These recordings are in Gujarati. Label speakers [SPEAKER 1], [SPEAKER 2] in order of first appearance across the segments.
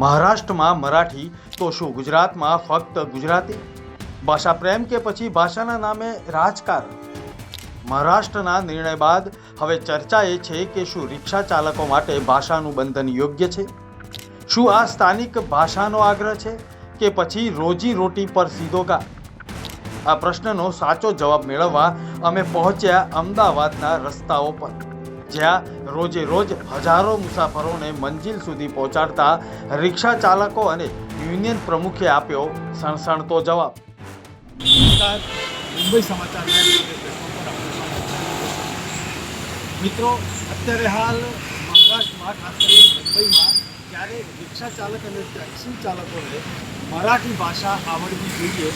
[SPEAKER 1] મહારાષ્ટ્રમાં મરાઠી તો શું ગુજરાતમાં ફક્ત ગુજરાતી? ભાષા પ્રેમ કે પછી ભાષાના નામે રાજકારણ? મહારાષ્ટ્રના નિર્ણય બાદ હવે ચર્ચા એ છે કે શું રિક્ષા ચાલકો માટે ભાષાનું બંધન યોગ્ય છે? શું આ સ્થાનિક ભાષાનો આગ્રહ છે કે પછી રોજી રોટી પર સીધો ઘા? આ પ્રશ્નનો સાચો જવાબ મેળવવા અમે પહોંચ્યા અમદાવાદના રસ્તાઓ પર, જ્યાં રોજે રોજ હજારો મુસાફરોને મંજિલ સુધી પહોંચાડતા રિક્ષા ચાલકો અને યુનિયન પ્રમુખે આપ્યો સણસણતો જવાબ. નમસ્કાર, મુંબઈ સમાચારના મિત્રો, અત્યારે હાલ મહારાષ્ટ્રમાં, ખાસ કરીને મુંબઈમાં, જ્યારે રિક્ષા ચાલક અને ટેક્સી ચાલકોને મરાઠી ભાષા આવડવી જોઈએ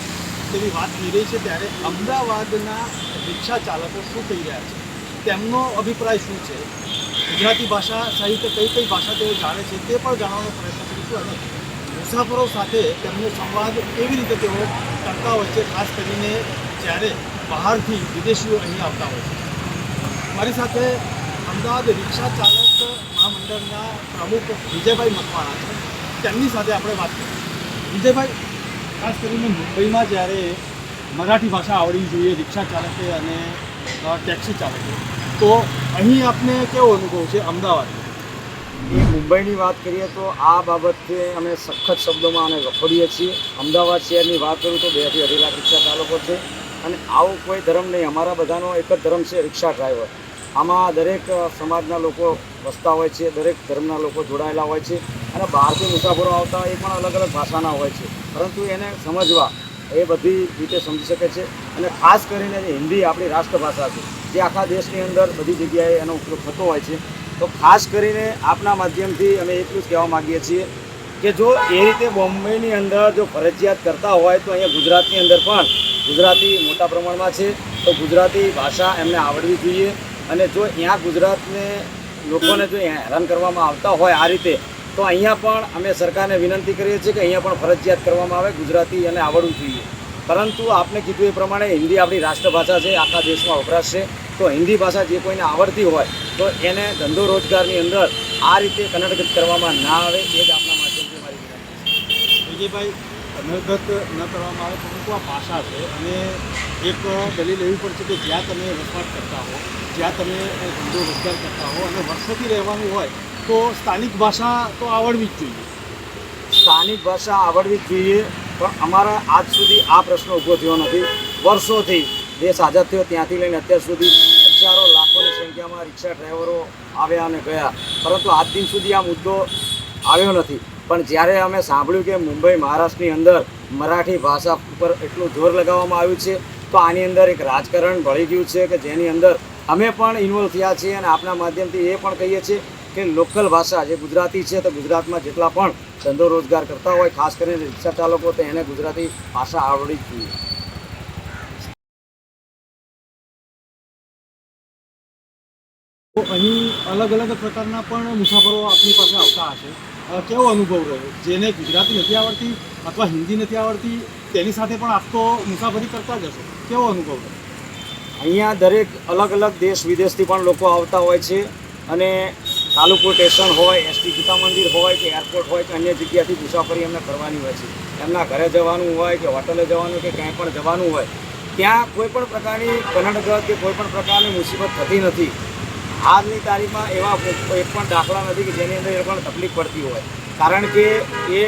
[SPEAKER 1] તેવી વાત થઈ રહી છે, ત્યારે અમદાવાદના રિક્ષા ચાલકો શું કહી રહ્યા છે, તેમનો અભિપ્રાય શું છે, ગુજરાતી ભાષા સહિત કઈ કઈ ભાષા તેઓ જાણે છે તે પણ જાણવાનો પ્રયત્ન કરીશું અને મુસાફરો સાથે તેમનો સંવાદ કેવી રીતે તેઓ કરતા હોય છે, ખાસ કરીને જ્યારે બહારથી વિદેશીઓ અહીં આવતા હોય છે. મારી સાથે અમદાવાદ રિક્ષા ચાલક મહામંડળના પ્રમુખ વિજયભાઈ મકવાણા છે, તેમની સાથે આપણે વાત કરીએ. વિજયભાઈ, ખાસ કરીને મુંબઈમાં જ્યારે મરાઠી ભાષા આવડવી જોઈએ રિક્ષા ચાલકે અને ટેક્સી ચાલકે, તો અહીં આપને કેવો અનુભવ છે અમદાવાદ?
[SPEAKER 2] એ મુંબઈની વાત કરીએ તો આ બાબતે અમે સખત શબ્દોમાં અમે વખોડીએ છીએ. અમદાવાદ શહેરની વાત કરું તો 2 થી 2.5 લાખ રિક્ષા ચાલકો છે અને આવો કોઈ ધર્મ નહીં. અમારા બધાનો એક જ ધર્મ છે, રિક્ષા ડ્રાઈવર. આમાં દરેક સમાજના લોકો વસતા હોય છે, દરેક ધર્મના લોકો જોડાયેલા હોય છે અને બહારથી મુસાફરો આવતા હોય એ પણ અલગ અલગ ભાષાના હોય છે, પરંતુ એને સમજવા એ બધી રીતે સમજી શકે છે. અને ખાસ કરીને હિન્દી આપણી રાષ્ટ્રભાષા છે, જે આખા દેશની અંદર બધી જગ્યાએ એનો ઉપયોગ થતો હોય છે. તો ખાસ કરીને આપના માધ્યમથી અમે એટલું જ કહેવા માગીએ છીએ કે જો એ રીતે બોમ્બેની અંદર જો ફરજિયાત કરતા હોય તો અહીંયા ગુજરાતની અંદર પણ ગુજરાતી મોટા પ્રમાણમાં છે, તો ગુજરાતી ભાષા એમને આવડવી જોઈએ. અને જો અહીંયા ગુજરાતને લોકોને જો હેરાન કરવામાં આવતા હોય આ રીતે, તો અહીંયા પણ અમે સરકારને વિનંતી કરીએ છીએ કે અહીંયા પણ ફરજિયાત કરવામાં આવે, ગુજરાતી અને આવડવું જોઈએ. પરંતુ આપને કીધું એ પ્રમાણે હિન્દી આપણી રાષ્ટ્રભાષા છે, આખા દેશમાં વપરાશ છે, તો હિન્દી ભાષા જે કોઈને આવડતી હોય તો એને ધંધો રોજગારની અંદર આ રીતે કનડગત કરવામાં ના આવે, એ જ આપણા માધ્યમથી મારી વિનંતી છે.
[SPEAKER 1] વિજયભાઈ, કનડગત ન કરવામાં આવે, પરંતુ આ ભાષા છે અને એક દલીલ એવી પણ છે કે જ્યાં તમે વસવાટ કરતા હો, જ્યાં તમે ધંધો રોજગાર કરતા હો અને વર્ષોથી રહેવાનું હોય તો સ્થાનિક ભાષા તો આવડવી જ જોઈએ.
[SPEAKER 2] સ્થાનિક ભાષા આવડવી જ જોઈએ, પણ અમારા આજ સુધી આ પ્રશ્ન ઊભો થયો નથી. વર્ષોથી દેશ આઝાદ થયો ત્યાંથી લઈને અત્યાર સુધી હજારો લાખોની સંખ્યામાં રિક્ષા ડ્રાઈવરો આવ્યા અને ગયા, પરંતુ આજ દિન સુધી આ મુદ્દો આવ્યો નથી. પણ જ્યારે અમે સાંભળ્યું કે મુંબઈ મહારાષ્ટ્રની અંદર મરાઠી ભાષા ઉપર એટલું જોર લગાવવામાં આવ્યું છે, તો આની અંદર એક રાજકારણ ભળી ગયું છે કે જેની અંદર અમે પણ ઇન્વોલ્વ થયા છીએ. અને આપના માધ્યમથી એ પણ કહીએ છીએ કે લોકલ ભાષા જે ગુજરાતી છે, તો ગુજરાતમાં જેટલા પણ ધંધો રોજગાર કરતા હોય, ખાસ કરીને રિક્ષા ચાલકો, તો એને ગુજરાતી ભાષા આવડવી જ જોઈએ.
[SPEAKER 1] તો અહીં અલગ અલગ પ્રકારના પણ મુસાફરો આપની પાસે આવતા હશે, કેવો અનુભવ રહ્યો? જેને ગુજરાતી નથી આવડતી અથવા હિન્દી નથી આવડતી તેની સાથે પણ આપ તો મુસાફરી કરતા જ હશો, કેવો અનુભવ રહ્યો?
[SPEAKER 2] અહીંયા દરેક અલગ અલગ દેશ વિદેશથી પણ લોકો આવતા હોય છે અને તાલુકો સ્ટેશન હોય, એસટી ગીતા મંદિર હોય કે એરપોર્ટ હોય કે અન્ય જગ્યાથી મુસાફરી એમને કરવાની હોય છે. એમના ઘરે જવાનું હોય કે હોટલે જવાનું કે ક્યાંય પણ જવાનું હોય, ત્યાં કોઈ પણ પ્રકારની કનડગત કે કોઈ પણ પ્રકારની મુસીબત થતી નથી. આજની તારીખમાં એવા એક પણ દાખલા નથી કે જેની અંદર એ પણ તકલીફ પડતી હોય, કારણ કે એ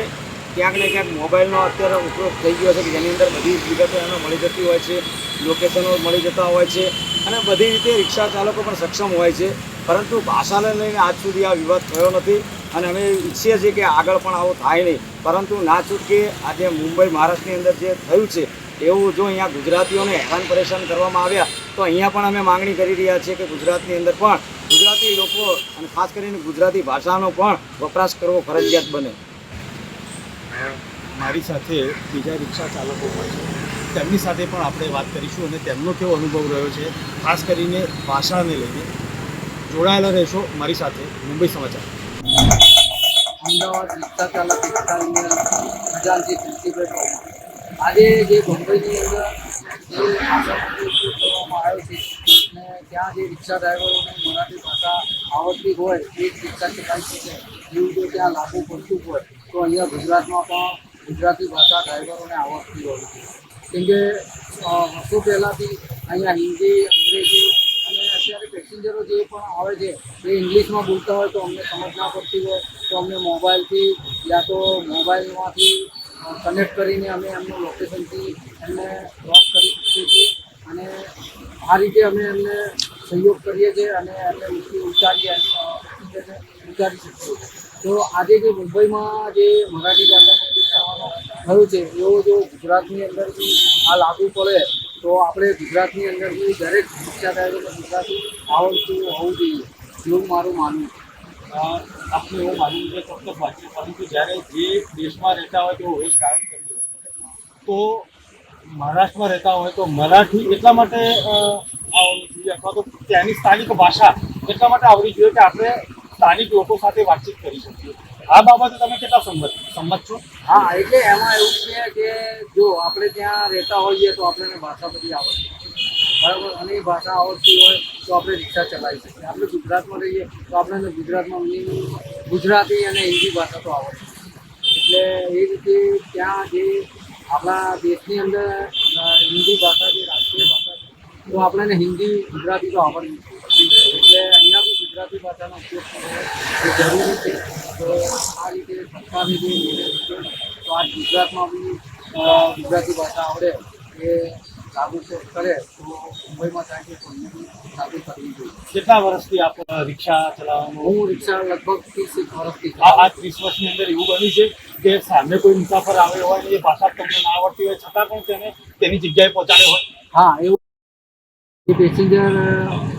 [SPEAKER 2] ક્યાંક ને ક્યાંક મોબાઈલનો અત્યારે ઉપયોગ થઈ ગયો છે કે જેની અંદર બધી વિગતો એમાં મળી જતી હોય છે, લોકેશનો મળી જતા હોય છે અને બધી રીતે રિક્ષા ચાલકો પણ સક્ષમ હોય છે. પરંતુ ભાષાને લઈને આજ સુધી આ વિવાદ થયો નથી અને અમે ઈચ્છીએ છીએ કે આગળ પણ આવો થાય નહીં. પરંતુ ના છૂટકે આજે મુંબઈ મહારાષ્ટ્રની અંદર જે થયું છે એવું જો અહીંયા ગુજરાતીઓને હેરાન પરેશાન કરવામાં આવ્યા, તો અહીંયા પણ અમે માંગણી કરી રહ્યા છીએ કે ગુજરાતની અંદર પણ ગુજરાતી લોકો અને ખાસ કરીને ગુજરાતી ભાષાનો પણ વપરાશ કરવો ફરજિયાત બને.
[SPEAKER 1] મારી સાથે બીજા રિક્ષા ચાલકો પણ છે, તેમની સાથે પણ આપણે વાત કરીશું અને તેમનો કેવો અનુભવ રહ્યો છે, ખાસ કરીને ભાષાને લઈને. જોડાયેલા રહેશો મારી સાથે મુંબઈ સમાચાર.
[SPEAKER 3] અમદાવાદ રિક્ષા ચાલક એકતા યુનિયન ખજાનચી પ્રિન્સિપલ. આજે જે મુંબઈની અંદર જે ભાષાનો ઉપયોગ કરવામાં આવ્યો છે અને ત્યાં જે રિક્ષા ડ્રાઈવરોને મરાઠી ભાષા આવડતી હોય એ જ રિક્ષા ચલાવી શકે એવું જો ત્યાં લાગુ પડતું હોય, તો અહીંયા ગુજરાતમાં પણ ગુજરાતી ભાષા ડ્રાઈવરોને આવડતી હોય છે. કેમ કે વર્ષો પહેલાંથી અહીંયા હિન્દી, અંગ્રેજી અને અત્યારે પેસેન્જરો જે પણ આવે છે એ ઇંગ્લિશમાં બોલતા હોય તો અમને સમજ ના પડતી હોય તો અમને મોબાઈલથી યા તો મોબાઈલમાંથી કનેક્ટ કરીને અમે એમનું લોકેશનથી એમને ડ્રોપ કરી શકીએ છીએ અને આ રીતે અમે એમને સહયોગ કરીએ છીએ અને એમને ઉતારી શકીએ છીએ. તો આજે જે મુંબઈમાં જે મરાઠી ભાષાનો ઉપયોગ કરવાનો થયો છે એવો જો ગુજરાતની અંદર બી આ લાગુ પડે તો આપણે ગુજરાતની અંદર બી દરેક રિક્ષા ડ્રાઈવરને ગુજરાતી આવડતું હોવું જોઈએ એવું મારું માનવું છે.
[SPEAKER 1] આપણે એવું માનવું છે ચોક્કસ વાત છે, પરંતુ જ્યારે જે દેશમાં રહેતા હોય તેઓ વેશ ધારણ કરી હોય તો મહારાષ્ટ્રમાં રહેતા હોય તો મરાઠી એટલા માટે આવડવું જોઈએ અથવા તો ત્યાંની સ્થાનિક ભાષા એટલા માટે આવડવી જોઈએ કે આપણે સ્થાનિક લોકો સાથે વાતચીત કરી શકીએ. આ બાબતે તમે કેટલા સંમત છો?
[SPEAKER 3] હા, એટલે એમાં એવું છે કે જો આપણે ત્યાં રહેતા હોઈએ તો આપણને ભાષા બધી આવડતી બરાબર, અને એ ભાષા આવડતી હોય તો આપણે રિક્ષા ચલાવી શકીએ. આપણે ગુજરાતમાં રહીએ તો આપણને ગુજરાતમાં ગુજરાતી અને હિન્દી ભાષા તો આવડે. એટલે એ રીતે ત્યાં જે આપણા દેશની અંદર હિન્દી ભાષા જે રાષ્ટ્રીય ભાષા છે તો આપણને હિન્દી, ગુજરાતી તો આવડવી જોઈએ. એટલે અહીંયા બી ગુજરાતી ભાષાનો ઉપયોગ કરવો એ જરૂરી છે. તો આ રીતે સરકારે જે નિર્ણય લીધો તો આ ગુજરાતમાં બી ગુજરાતી ભાષા આવડે એ લાગુ કરે તો મુંબઈમાં થાય છે તો અહીંયા બી લાગુ કરવી જોઈએ.
[SPEAKER 1] કેટલા વર્ષથી આપ રિક્ષા ચલાવવાનું?
[SPEAKER 3] હું રિક્ષા લગભગ 30 વર્ષથી
[SPEAKER 1] આ 30 વર્ષની અંદર એવું બન્યું છે કે સામે કોઈ મુસાફર આવ્યો હોય અને એ ભાષા તમને ના આવડતી હોય છતાં પણ તેને તેની જગ્યાએ પહોંચાડ્યો હોય?
[SPEAKER 3] હા, એવું એ પેસેન્જર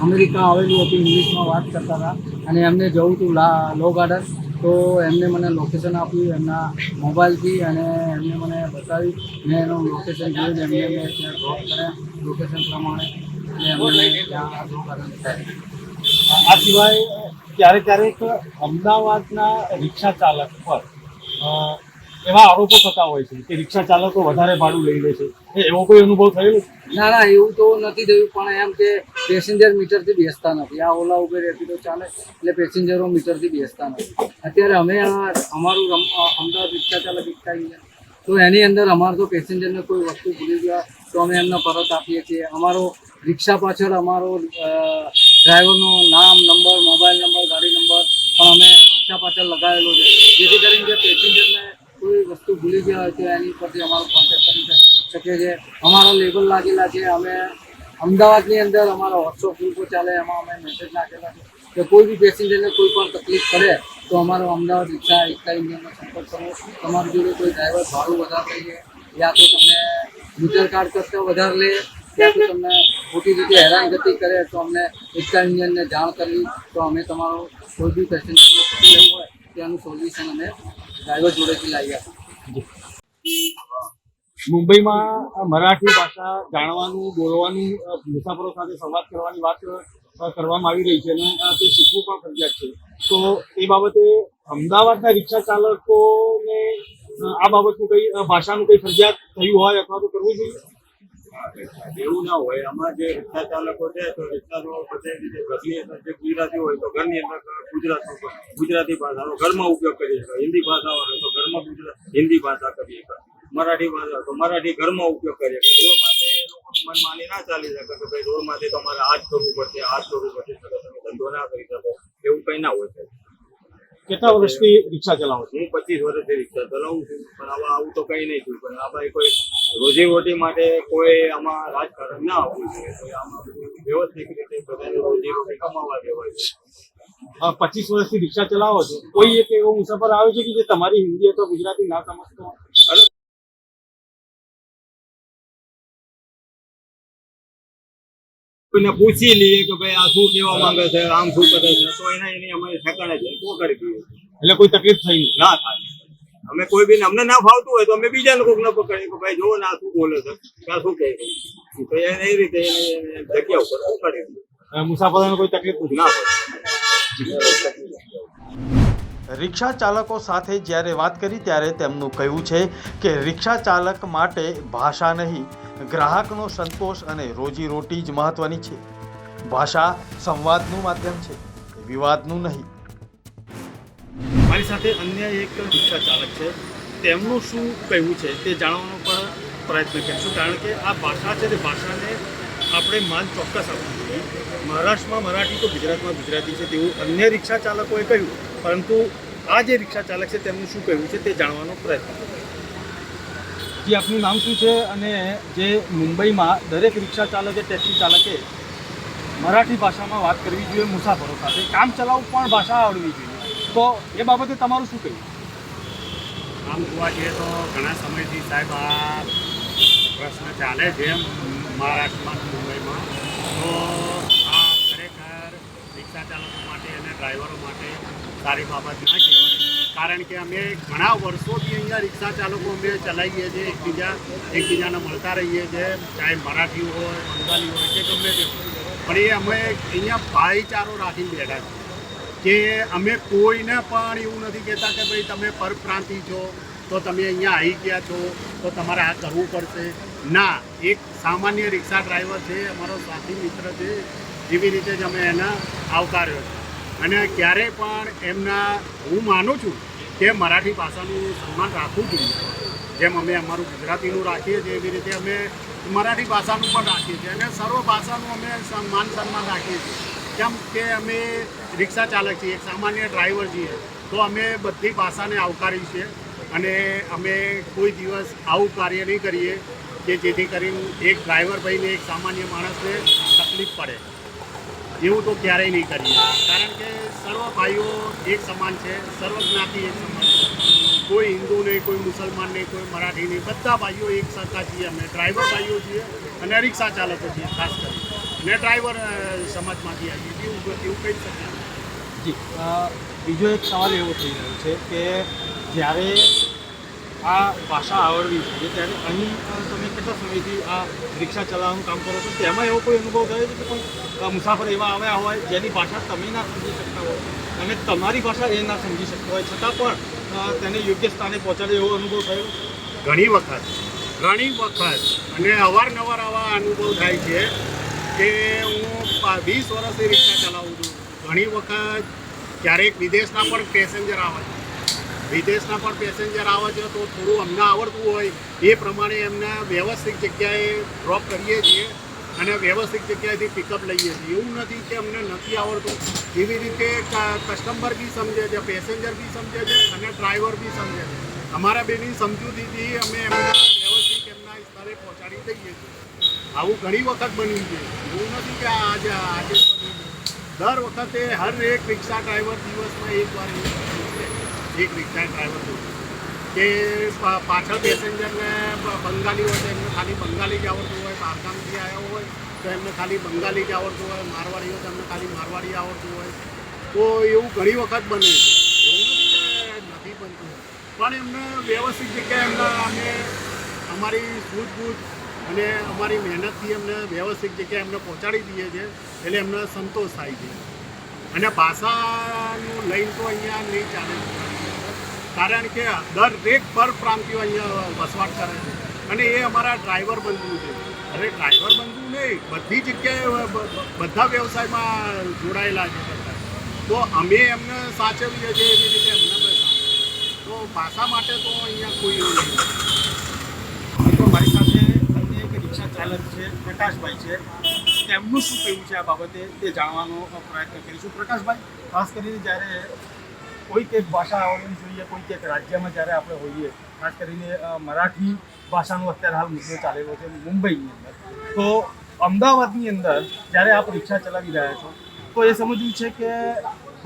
[SPEAKER 3] અમેરિકા આવેલું હતું, ઇંગ્લિશમાં વાત કરતા હતા અને એમને જવું હતું લો ગાર્ડન. તો એમને મને લોકેશન આપ્યું એમના મોબાઈલથી અને એમને મને બતાવ્યું. મેં એનું લોકેશન જોયું એમને મેં ત્યાં ડ્રોપ કર્યા લોકેશન પ્રમાણે અને એમને ત્યાં લો ગાર્ડન થાય.
[SPEAKER 1] આ સિવાય ક્યારેક અમદાવાદના રિક્ષા ચાલક પર એવા આરોપો થતા હોય છે કે રિક્ષા ચાલકો વધારે ભાડું લઈ લે છે. એવો કોઈ અનુભવ થયેલો?
[SPEAKER 3] ના, એવું તો નથી થયું, પણ એમ કે પેસેન્જર મીટરથી બેસતા નથી. આ ઓલા ઉબેર રેપિડો ચાલે એટલે પેસેન્જરો મીટરથી બેસતા નથી. અત્યારે અમે અમારું અમદાવાદ રિક્ષા ચાલક એકતા તો એની અંદર અમારે તો પેસેન્જરને કોઈ વસ્તુ ભૂલી ગયા તો અમે એમને પરત આપીએ છીએ. અમારો રિક્ષા પાછળ અમારો ડ્રાઈવરનું નામ, નંબર, મોબાઈલ નંબર, ગાડી નંબર પણ અમે રિક્ષા પાછળ લગાવેલો છે, જેથી કરીને જે પેસેન્જરને કોઈ વસ્તુ ભૂલી ગયા હોય તો એની પરથી અમારો કોન્ટેક્ટ કરી શકે છે. અમારા લેબલ લાગેલા છે. અમે અમદાવાદની અંદર અમારા વોટ્સઅપ ગ્રુપો ચાલે એમાં અમે મેસેજ નાખેલા છે કે કોઈ બી પેસેન્જરને કોઈ પણ તકલીફ પડે તો અમારો અમદાવાદ રિક્ષા એકતા ઇન્ડિયનનો સંપર્ક કરો. તમારી જોડે કોઈ ડ્રાઈવર ભાડું વધારે લઈએ યા તો તમને મીટર કાર્ડ કરતાં વધારે લે યા તો તમને ખોટી રીતે હેરાનગતિ કરે તો અમને એકતા ઇન્ડિયનને જાણ કરવી તો અમે તમારો કોઈ બી પેસેન્જરનો પ્રોબ્લેમ હોય ત્યાંનું સોલ્યુશન અમે ડ્રાઈવર જોડેથી લાવી આપીએ.
[SPEAKER 1] મુંબઈમાં મરાઠી ભાષા જાણવાનું, બોલવાનું, મુસાફરો સાથે સંવાદ કરવાની વાત કરવામાં આવી રહી છે અને તે શીખવું પણ ફરજિયાત છે. તો એ બાબતે અમદાવાદના રિક્ષા ચાલકોને આ બાબતનું કંઈ ભાષાનું કંઈ ફરજિયાત થયું હોય અથવા તો કરવું જોઈએ?
[SPEAKER 2] એવું ના હોય. આમાં જે રિક્ષા ચાલકો છે તો રિક્ષાનો બધી રીતે ઘરની અંદર જે ગુજરાતી હોય તો ઘરની અંદર ગુજરાતી ભાષાનો ઘરમાં ઉપયોગ કરી શકાય. હિન્દી ભાષા હોય તો ઘરમાં હિન્દી ભાષા કરી શકાય. મરાઠી ભાષા તો મરાઠી ઘરમાં ઉપયોગ કરી શકાય. રોડ માટે લોકોનું મન માની ના ચાલી શકે કે ભાઈ રોડ માટે તમારે આ જ કરવું પડશે, આ જ કરવું પડશે, તમે ધંધો ના કરી શકો, એવું કંઈ ના હોય.
[SPEAKER 1] કેટલા વર્ષથી રિક્ષા ચલાવો છો?
[SPEAKER 2] હું 25 વર્ષથી રિક્ષા ચલાવું છું, પણ આવું તો કંઈ નહીં થયું. પણ આમાં કોઈ રોજીરોટી માટે કોઈ આમાં રાજકારણ ના આવવું જોઈએ. આમાં વ્યવસ્થિત રીતે બધાને રોજીરોટી કમાવા દેવાય છે.
[SPEAKER 1] 25 વર્ષથી રિક્ષા ચલાવો છો, કોઈ એક એવો મુસાફર આવે છે કે જે તમારી હિન્દી અથવા ગુજરાતી ના સમજતો હોય?
[SPEAKER 2] કોઈને પૂછી લઈએ કે ભાઈ આ શું કહેવા માંગે છે, આમ શું કરે છે, તો એની અમારે ઠેકાણે જાય તો કરી દઈએ.
[SPEAKER 1] એટલે કોઈ તકલીફ થઈ નહીં?
[SPEAKER 2] ના થાય. અમે કોઈ બી અમને ના ફાવતું હોય તો અમે બીજાને કોઈક ન પકડીએ કે ભાઈ જોવો ને આ શું બોલે છે, આ શું કહે છે, તો એને એ રીતે જગ્યા ઉપર પકડી દઈએ.
[SPEAKER 1] મુસાફરોને કોઈ તકલીફ નથી?
[SPEAKER 2] ના
[SPEAKER 4] રિક્ષા ચાલકો સાથે જ્યારે વાત કરી ત્યારે તેમનું કહેવું છે કે રિક્ષા ચાલક માટે ભાષા નહીં, ગ્રાહકનો સંતોષ અને રોજીરોટી જ મહત્વની છે. ભાષા સંવાદનું માધ્યમ છે, વિવાદનું નહીં.
[SPEAKER 1] મારી સાથે અન્ય એક રિક્ષા ચાલક છે, તેમનું શું કહેવું છે તે જાણવાનો પણ પ્રયત્ન કરીશું. કારણ કે આ ભાષા છે તે ભાષાને આપણે માન ચોક્કસ આપવું જોઈએ. મહારાષ્ટ્રમાં મરાઠી તો ગુજરાતમાં ગુજરાતી છે તેવું અન્ય રિક્ષા ચાલકોએ કહ્યું, પરંતુ આ જે રિક્ષા ચાલક છે તેમનું શું કહેવું છે તે જાણવાનો પ્રયત્ન કરીશું. જી, આપનું નામ શું છે? અને જે મુંબઈમાં દરેક રિક્ષા ચાલકે, ટેક્સી ચાલકે મરાઠી ભાષામાં વાત કરવી જોઈએ મુસાફરો સાથે, કામ ચલાવવું પણ ભાષા આવડવી જોઈએ, તો એ બાબતે તમારું શું કહેવું?
[SPEAKER 5] આમ જોવા જઈએ તો ઘણા સમયથી સાહેબ આ પ્રશ્ન ચાલે છે મહારાષ્ટ્રમાં અને મુંબઈમાં. તો આ ખરેખર રિક્ષા ચાલકો માટે અને ડ્રાઈવરો માટે સારી બાબત ના કહેવાય. કારણ કે અમે ઘણા વર્ષોથી અહીંયા રિક્ષા ચાલકો અમે ચલાવીએ છીએ, એકબીજાને મળતા રહીએ છીએ, ચાહે મરાઠી હોય, બંગાળી હોય કે ગમે તે હોય. પણ એ અમે અહીંયા ભાઈચારો રાખીને બેઠા છીએ કે અમે કોઈને પણ એવું નથી કહેતા કે ભાઈ તમે પરપ્રાંતિ છો તો તમે અહીંયા આવી ગયા છો તો તમારે આ કરવું પડશે. ના, એક સામાન્ય રિક્ષા ડ્રાઈવર છે, અમારો સાથી મિત્ર છે, એવી રીતે જ અમે એને આવકાર્યો છે. અને ક્યારેય પણ એમના હું માનું છું કે મરાઠી ભાષાનું સન્માન રાખવું જોઈએ. જેમ અમે અમારું ગુજરાતીનું રાખીએ છીએ એવી રીતે અમે મરાઠી ભાષાનું પણ રાખીએ છીએ અને સર્વ ભાષાનું અમે માન સન્માન રાખીએ છીએ. કેમ કે અમે રિક્ષા ચાલક છીએ, એક સામાન્ય ડ્રાઈવર છીએ, તો અમે બધી ભાષાને આવકારી છે. અને અમે કોઈ દિવસ આવું કાર્ય નહીં કરીએ કે જેથી કરીને એક ડ્રાઈવર ભાઈને, એક સામાન્ય માણસને તકલીફ પડે. એવું તો ક્યારેય નહીં કરીએ. કારણ કે સર્વ ભાઈઓ એક સમાન છે, સર્વ જ્ઞાતિ એક સમાન છે. કોઈ હિન્દુ નહીં, કોઈ મુસલમાન નહીં, કોઈ મરાઠી નહીં, બધા ભાઈઓ એક સરખા છીએ. અમે ડ્રાઈવર ભાઈઓ છીએ અને રિક્ષા ચાલકો છીએ ખાસ કરી, અને ડ્રાઈવર સમાજમાંથી આવીએ છીએ, એવું કહી શકીએ.
[SPEAKER 1] જી, બીજો એક સવાલ એવો થઈ રહ્યો છે કે જ્યારે આ ભાષા આવડવી જોઈએ ત્યારે અહીં તમે કેટલા સમયથી આ રિક્ષા ચલાવવાનું કામ કરો છો, તેમાં એવો કોઈ અનુભવ થયો છે કે કોઈ મુસાફર એવા આવ્યા હોય જેની ભાષા તમે ના સમજી શકતા હોય અને તમારી ભાષા એ ના સમજી શકતા હોય, છતાં પણ તેને યોગ્ય સ્થાને પહોંચાડે એવો અનુભવ થયો?
[SPEAKER 5] ઘણી વખત અને અવારનવાર આવા અનુભવ થાય છે કે હું 20 વર્ષથી રિક્ષા ચલાવું છું. ઘણી વખત ક્યારેક વિદેશના પણ પેસેન્જર આવે છે તો થોડું અમને આવડતું હોય એ પ્રમાણે એમને વ્યવસ્થિત જગ્યાએ ડ્રોપ કરીએ છીએ અને વ્યવસ્થિત જગ્યાએથી પિકઅપ લઈએ છીએ. એવું નથી કે અમને નથી આવડતું. એવી રીતે કસ્ટમર બી સમજે છે, પેસેન્જર બી સમજે છે અને ડ્રાઈવર બી સમજે છે. અમારા બેની સમજૂતીથી અમે એમને વ્યવસ્થિત એમના સ્થળે પહોંચાડી દઈએ છીએ. આવું ઘણી વખત બન્યું છે. એવું નથી કે આજે બન્યું છે. દર વખતે હર એક રિક્ષા ડ્રાઈવર દિવસમાં એકવાર એક રિક્ષા ડ્રાઈવર કે પાછળ પેસેન્જરને બંગાળી હોય તો એમને ખાલી બંગાળી જ આવડતું હોય, બહારગામથી આવ્યા હોય તો એમને ખાલી બંગાળી જ આવડતું હોય, મારવાડી હોય તો એમને ખાલી મારવાડી આવડતું હોય. તો એવું ઘણી વખત બને છે. એવું નથી બનતું, પણ એમને વ્યવસ્થિત જગ્યાએ અમે અમારી સૂઝબૂઝ અને અમારી મહેનતથી એમને વ્યવસ્થિત જગ્યાએ એમને પહોંચાડી દઈએ છીએ, એટલે એમને સંતોષ થાય છે. અને ભાષાનું લઈને તો અહીંયા નહીં ચાલે, કારણ કે દરેક પરપ્રાંતિઓ અહીંયા વસવાટ કરે છે અને એ અમારા ડ્રાઈવર બંધુ છે. અરે ડ્રાઈવર બંધુ નહીં, બધી જગ્યાએ બધા વ્યવસાયમાં જોડાયેલા છે બધા. તો અમે એમને સાચવીએ છીએ એવી રીતે એમને પણ સાચવીએ. તો ભાષા માટે તો અહીંયા કોઈ એવું નહીં.
[SPEAKER 1] તો મારી સાથે અન્ય એક રિક્ષા ચાલક છે, પ્રકાશભાઈ છે, તેમનું શું કહેવું છે આ બાબતે તે જાણવાનો પ્રયત્ન કરીશું. પ્રકાશભાઈ, ખાસ કરીને જ્યારે કોઈક એક ભાષા આવડવી જોઈએ, કોઈક એક રાજ્યમાં જ્યારે આપણે હોઈએ, ખાસ કરીને મરાઠી ભાષાનો અત્યારે હાલ મુદ્દો ચાલેલો છે મુંબઈની અંદર, તો અમદાવાદની અંદર જ્યારે આપ રિક્ષા ચલાવી રહ્યા છો તો એ સમજવું છે કે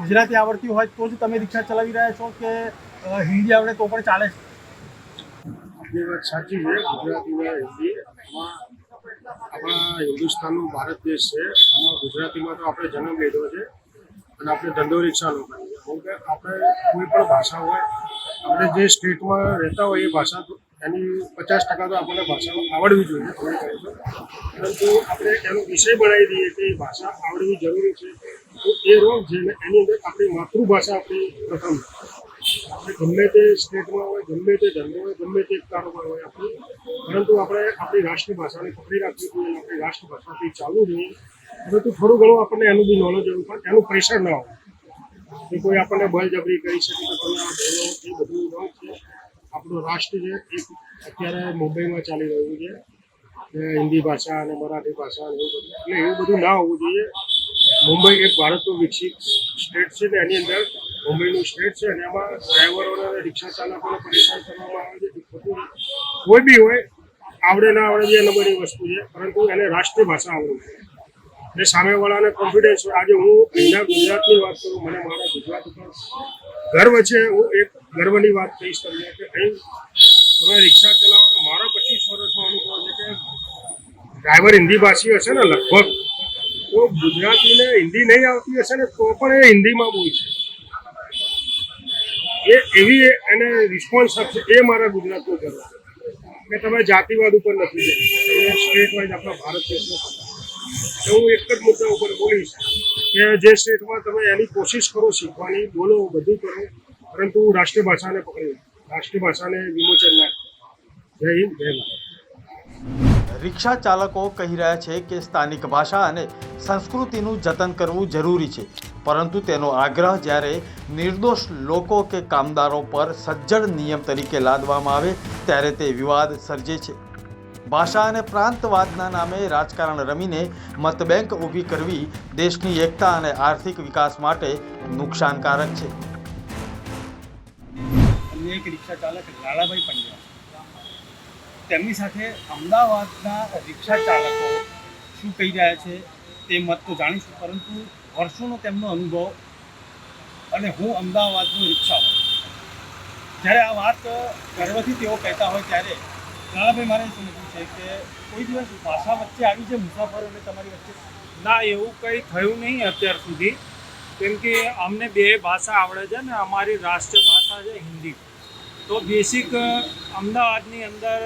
[SPEAKER 1] ગુજરાતી આવડતી હોય તો જ તમે રિક્ષા ચલાવી રહ્યા છો કે હિન્દી આવડે તો પણ ચાલે છે?
[SPEAKER 6] આપણી વાત સાચી છે. ગુજરાતીમાં હિન્દી આપણા હિન્દુસ્તાનનો ભારત દેશ છે. આમાં ગુજરાતીમાં તો આપણે જન્મ લીધો છે અને આપણે ધંધો રિક્ષાનો કરીએ. કેમ કે આપણે કોઈ પણ ભાષા હોય, આપણે જે સ્ટેટમાં રહેતા હોય એ ભાષા તો એની 50% તો આપણને ભાષા આવડવી જોઈએ, પરંતુ આપણે એનો વિષય બનાવી દઈએ કે એ ભાષા આવડવી જરૂરી છે તો એ રોંગ છે. ને એની અંદર આપણી માતૃભાષા આપણી પ્રથમ. આપણે ગમે તે સ્ટેટમાં હોય, ગમે તે ધંધો હોય, ગમે તે કારોબાર હોય આપણી, પરંતુ આપણે આપણી રાષ્ટ્રભાષાને પકડી રાખવી જોઈએ, આપણી રાષ્ટ્રભાષાથી ચાલવું જોઈએ. પરંતુ થોડું ઘણું આપણને એનું બી નોલેજ હોય, પણ એનું પ્રેશર ના હોય. કે કોઈ આપણને બળજબરી કરી શકે કે તમે આ બોલો એ બધું ન છે. આપણું રાષ્ટ્ર છે એક અત્યારે મુંબઈમાં ચાલી રહ્યું છે કે હિન્દી ભાષા અને મરાઠી ભાષા અને એવું બધું, એટલે એવું બધું ના હોવું જોઈએ. મુંબઈ એક ભારતનું વિકસિત સ્ટેટ છે ને એની અંદર મુંબઈનું સ્ટેટ છે અને એમાં ડ્રાઈવરોને અને રિક્ષા ચાલકોને પરેશાન કરવામાં આવે છે. બધું કોઈ બી હોય, આવડે ના આવડે બે નંબરની વસ્તુ છે, પરંતુ એને રાષ્ટ્રીય ભાષા આવડવી જોઈએ. એટલે સામેવાળાને કોન્ફિડન્સ હોય. આજે હું અહીંના ગુજરાતની વાત કરું, મને મારા ગુજરાત ઉપર ગર્વ છે. હું એક ગર્વની વાત કહીશ તમને કે અહીં તમે રિક્ષા ચલાવવાનો મારો 25 વર્ષનો અનુભવ છે કે ડ્રાઈવર હિન્દી ભાષી હશે ને લગભગ, તો ગુજરાતીને હિન્દી નહીં આવતી હશે ને તો પણ એ હિન્દીમાં બોલશે. એ એવી એને રિસ્પોન્સ આપશે. એ મારા ગુજરાતનું ગર્વ છે કે તમે જાતિવાદ ઉપર નથી જતા, તમે સ્ટેટ વાઇઝ આપણા ભારત દેશનો. હું એક જ મુદ્દા ઉપર બોલીશ કે જે સ્ટેટમાં તમે એની કોશિશ કરો શીખવાની, બોલો, બધું કરો, પરંતુ રાષ્ટ્રીય ભાષાને પકડી, રાષ્ટ્રીય ભાષાને વિમોચન ના. જય હિન્દ, જય ભારત.
[SPEAKER 4] રિક્ષા ચાલકો કહી રહ્યા છે કે સ્થાનિક ભાષા અને સંસ્કૃતિનું જતન કરવું જરૂરી છે, પરંતુ તેનો આગ્રહ જ્યારે નિર્દોષ લોકો કે કામદારો પર સજ્જડ નિયમ તરીકે લાદવામાં આવે ત્યારે તે વિવાદ સર્જે છે. ભાષા અને પ્રાંતવાદના નામે રાજકારણ રમીને મતબેંક ઊભી કરવી દેશની એકતા અને આર્થિક વિકાસ માટે નુકસાનકારક છે.
[SPEAKER 1] અન્ય એક રિક્ષા ચાલક લાલાભાઈ પંડ્યા, તેમની સાથે અમદાવાદના રિક્ષા ચાલકો શું કહી રહ્યા છે તે મત તો જાણીશું, પરંતુ વર્ષોનો તેમનો અનુભવ અને હું અમદાવાદનો રિક્ષાવાળો, જ્યારે આ વાત ગર્વથી તેઓ કહેતા હોય ત્યારે લાલાભાઈ મારે સમજવું છે કે કોઈ દિવસ ભાષા વચ્ચે આવી છે મુસાફરો અને તમારી વચ્ચે?
[SPEAKER 7] ના, એવું કંઈ થયું નહીં અત્યાર સુધી, કેમ કે અમને બે ભાષા આવડે છે ને અમારી રાષ્ટ્રીય ભાષા છે હિન્દી. તો બેસિક અમદાવાદની અંદર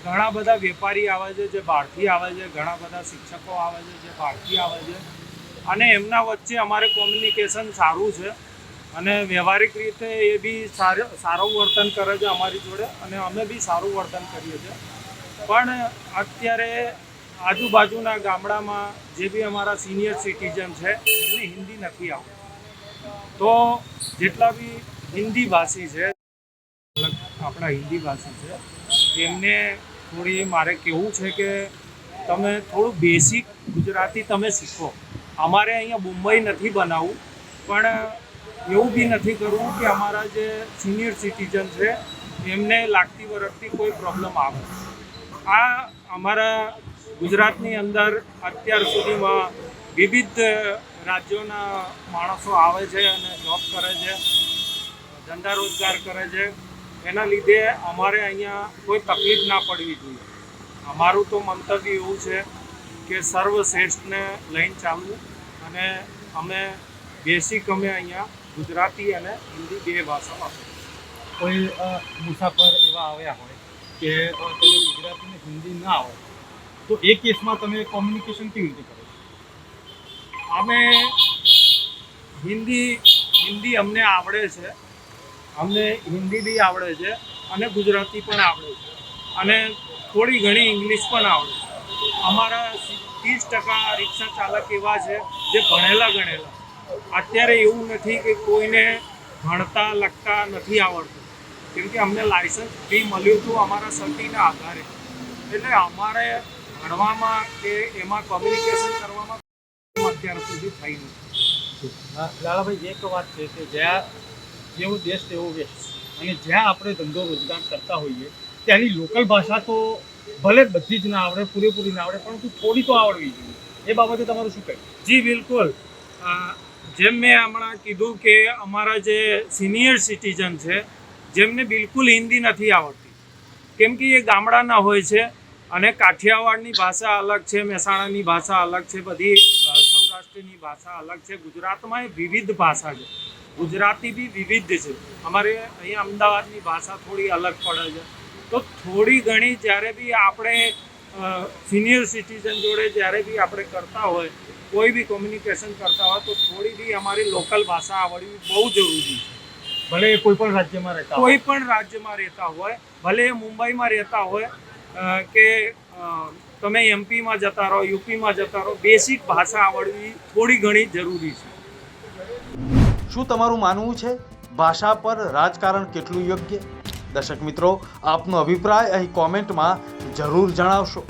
[SPEAKER 7] ઘણા બધા વેપારી આવે છે જે બહારથી આવે છે, ઘણા બધા શિક્ષકો આવે છે જે બહારથી આવે છે, અને એમના વચ્ચે અમારે કોમ્યુનિકેશન સારું છે અને વ્યવહારિક રીતે એ બી સારું વર્તન કરે છે અમારી જોડે અને અમે બી સારું વર્તન કરીએ છીએ. પણ અત્યારે આજુબાજુના ગામડામાં જે બી અમારા સિનિયર સિટીઝન છે એમને હિન્દી નથી આવડતું. તો જેટલા બી હિન્દી ભાષી છે, આપણા હિન્દી ભાષી છે, એમને થોડી મારે કહેવું છે કે તમે થોડું બેસિક ગુજરાતી તમે શીખો. અમારે અહીંયા મુંબઈ નથી બનાવવું, પણ એવું બી નથી કરવું કે અમારા જે સિનિયર સિટીઝન છે એમને લાગતી વળગતી કોઈ પ્રોબ્લેમ આવે. આ અમારા ગુજરાતની અંદર અત્યાર સુધીમાં વિવિધ રાજ્યોના માણસો આવે છે અને જોબ કરે છે, ધંધા રોજગાર કરે છે. એના લીધે અમારે અહીંયા કોઈ તકલીફ ના પડવી જોઈએ. અમારું તો મંતવ્ય એવું છે કે સર્વશ્રેષ્ઠને લઈને ચાલવું, અને અમે બેસિક અમે અહીંયા ગુજરાતી અને હિન્દી બે ભાષા વાપરીએ.
[SPEAKER 1] કોઈ મુસાફર એવા આવ્યા હોય કે તેને ગુજરાતી અને હિન્દી ના આવડે, તો એ કેસમાં તમે કોમ્યુનિકેશન કેવી રીતે કરો?
[SPEAKER 7] અમે હિન્દી અમને આવડે છે, અમને હિન્દી બી આવડે છે અને ગુજરાતી પણ આવડે છે અને થોડી ઘણી ઇંગ્લિશ પણ આવડે છે. અમારા 30% રિક્ષા ચાલક એવા છે જે ભણેલા ગણેલા. અત્યારે એવું નથી કે કોઈને ભણતા લખતા નથી આવડતું, કેમ કે અમને લાયસન્સ બી મળ્યું હતું અમારા સર્ટીના આધારે. એટલે અમારે ભણવામાં કે એમાં કોમ્યુનિકેશન કરવામાં અત્યાર સુધી થઈ નથી.
[SPEAKER 1] લાલાભાઈ, એક વાત છે કે જ્યાં જેવો દેશ તેવો વેશ, અને જ્યાં આપણે ધંધો રોજગાર કરતા હોઈએ ત્યાંની લોકલ ભાષા તો ભલે બધી જ ના આવડે, પૂરેપૂરી ના આવડે, પરંતુ થોડી તો આવડવી જોઈએ. એ બાબતે તમારું શું કહેવું?
[SPEAKER 7] જી બિલકુલ. જેમ મેં હમણાં કીધું કે અમારા જે સિનિયર સિટીઝન છે જેમને બિલકુલ હિન્દી નથી આવડતી, કેમ કે એ ગામડાના હોય છે અને કાઠિયાવાડની ભાષા અલગ છે, મહેસાણાની ભાષા અલગ છે, બધી સૌરાષ્ટ્રની ભાષા અલગ છે. ગુજરાતમાં એ વિવિધ ભાષા છે, ગુજરાતી બી વિવિધ છે. અમારે અહીંયા અમદાવાદની ભાષા થોડી અલગ પડે છે. તો થોડી ઘણી જ્યારે બી આપણે સિનિયર સિટીઝન જોડે જ્યારે બી આપણે કરતા હોય, કોઈ બી કોમ્યુનિકેશન કરતા હોય, તો થોડી બી અમારી લોકલ ભાષા આવડવી બહુ જરૂરી છે.
[SPEAKER 1] ભલે કોઈ પણ રાજ્યમાં રહેતા
[SPEAKER 7] કોઈ પણ રાજ્યમાં રહેતા હોય, ભલે મુંબઈમાં રહેતા હોય કે તમે એમપીમાં જતા રહો, યુપીમાં જતા રહો, બેસિક ભાષા આવડવી થોડી ઘણી જરૂરી છે.
[SPEAKER 4] શું તમારું માનવું છે? ભાષા પર રાજકારણ કેટલું યોગ્ય? દર્શક મિત્રો, આપનો અભિપ્રાય અહીં કોમેન્ટમાં જરૂર જણાવશો.